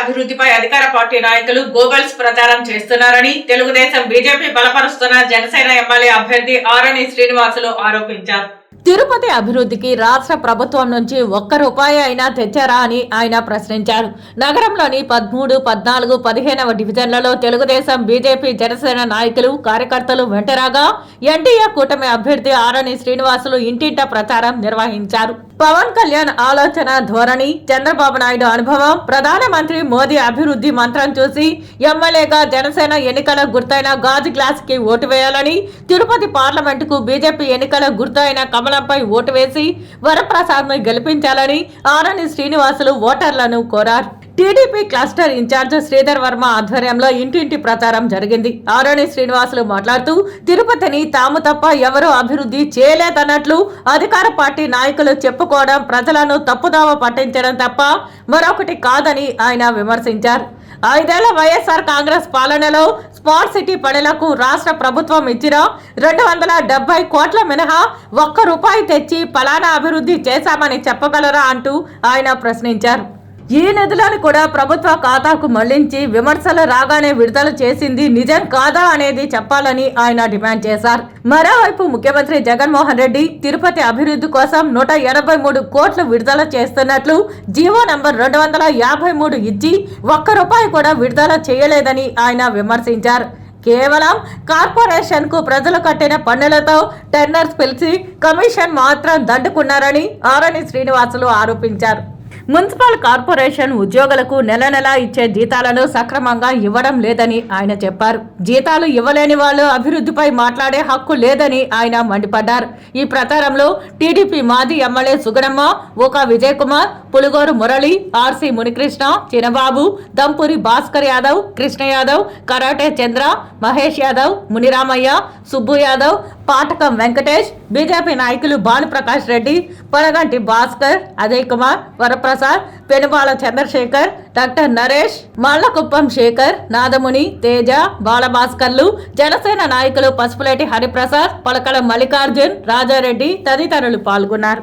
అభివృద్ధిపై అధికార పార్టీ నాయకులు గోబల్స్ ప్రచారం చేస్తున్నారని తెలుగుదేశం బీజేపీ బలపరుస్తున్న జనసేన ఎమ్మెల్యే అభ్యర్థి ఆరణి శ్రీనివాసులు ఆరోపించారు. తిరుపతి అభివృద్ధికి రాష్ట్ర ప్రభుత్వం నుంచి ₹1 అయినా తెచ్చారా అని ఆయన ప్రశ్నించారు. నగరంలోని 13, 14, 15వ డివిజన్లలో తెలుగుదేశం, బీజేపీ, జనసేన నాయకులు, కార్యకర్తలు వెంటరాగా ఎన్డీఏ కూటమి అభ్యర్థి ఆరణి శ్రీనివాసులు ఇంటింటా ప్రచారం నిర్వహించారు. పవన్ కళ్యాణ్ ఆలోచన ధోరణి, చంద్రబాబు నాయుడు అనుభవం, ప్రధానమంత్రి మోదీ అభివృద్ధి మంత్రం చూసి ఎమ్మెల్యేగా జనసేన ఎన్నికల గుర్తైన గాజు గ్లాస్ కి ఓటు వేయాలని, తిరుపతి పార్లమెంటుకు బీజేపీ ఎన్నికల గుర్తైన కమలంపై ఓటు వేసి వరప్రసాద్ ను గెలిపించాలని ఆరణి శ్రీనివాసులు ఓటర్లను కోరారు. TDP cluster incharge Sridhar Varma ఆధ్వర్యంలో ఇంటింటి ప్రచారం జరిగింది. ఆరణి శ్రీనివాసులు మాట్లాడుతూ తిరుపతిని తాము తప్ప ఎవరూ అభివృద్ధి చేయలేదన్నట్లు అధికార పార్టీ నాయకులు చెప్పుకోవడం ప్రజలను తప్పుదావ పట్టించడం తప్ప మరొకటి కాదని ఆయన విమర్శించారు. 5 ఏళ్ల వైఎస్ఆర్ కాంగ్రెస్ పాలనలో స్మార్ట్ సిటీ పనులకు రాష్ట్ర ప్రభుత్వం ఇచ్చిన 270 కోట్ల మినహా ₹1 తెచ్చి పలానా అభివృద్ధి చేశామని చెప్పగలరా అంటూ ఆయన ప్రశ్నించారు. ఈ నిధులను కూడా ప్రభుత్వ ఖాతాకు మళ్లించి విమర్శలు రాగానే విడుదల చేసింది నిజం కాదా అనేది చెప్పాలని ఆయన డిమాండ్ చేశారు. మరోవైపు ముఖ్యమంత్రి జగన్మోహన్ రెడ్డి తిరుపతి అభివృద్ధి కోసం 183 కోట్లు విడుదల చేస్తున్నట్లు జీవో నంబర్ 253 ఇచ్చి ₹1 కూడా విడుదల చేయలేదని ఆయన విమర్శించారు. కేవలం కార్పొరేషన్ కు ప్రజలు కట్టిన పన్నులతో టెండర్స్ పిలిచి కమిషన్ మాత్రం దండుకున్నారని ఆరణి శ్రీనివాసులు ఆరోపించారు. మున్సిపల్ కార్పొరేషన్ ఉద్యోగులకు నెల ఇచ్చే జీతాలను సక్రమంగా ఇవ్వడం లేదని ఆయన చెప్పారు. జీతాలు ఇవ్వలేని వాళ్ళు అభివృద్ధిపై మాట్లాడే హక్కు లేదని ఆయన మండిపడ్డారు. ఈ ప్రచారంలో టీడీపీ మాజీ MLA Suganamma, Oka Vijay Kumar, Pulugoru Murali, RC Munikrishna, Chinababu, Dampuri Bhaskar Yadav, Krishna Yadav, karate Chandra, Mahesh Yadav, Muniramaiah, Subbu Yadav, Patakam Venkatesh, BJP నాయకులు భానుప్రకాష్ రెడ్డి, పనగంటి భాస్కర్, అజయ్ కుమార్, వరప్రసాద్, పెనుబాల చంద్రశేఖర్, డాక్టర్ నరేష్, మల్లకుప్పం శేఖర్, నాదముని, తేజ, బాలభాస్కర్లు, జనసేన నాయకులు పసుపులేటి హరిప్రసాద్, పలకల మల్లికార్జున్, రాజారెడ్డి తదితరులు పాల్గొన్నారు.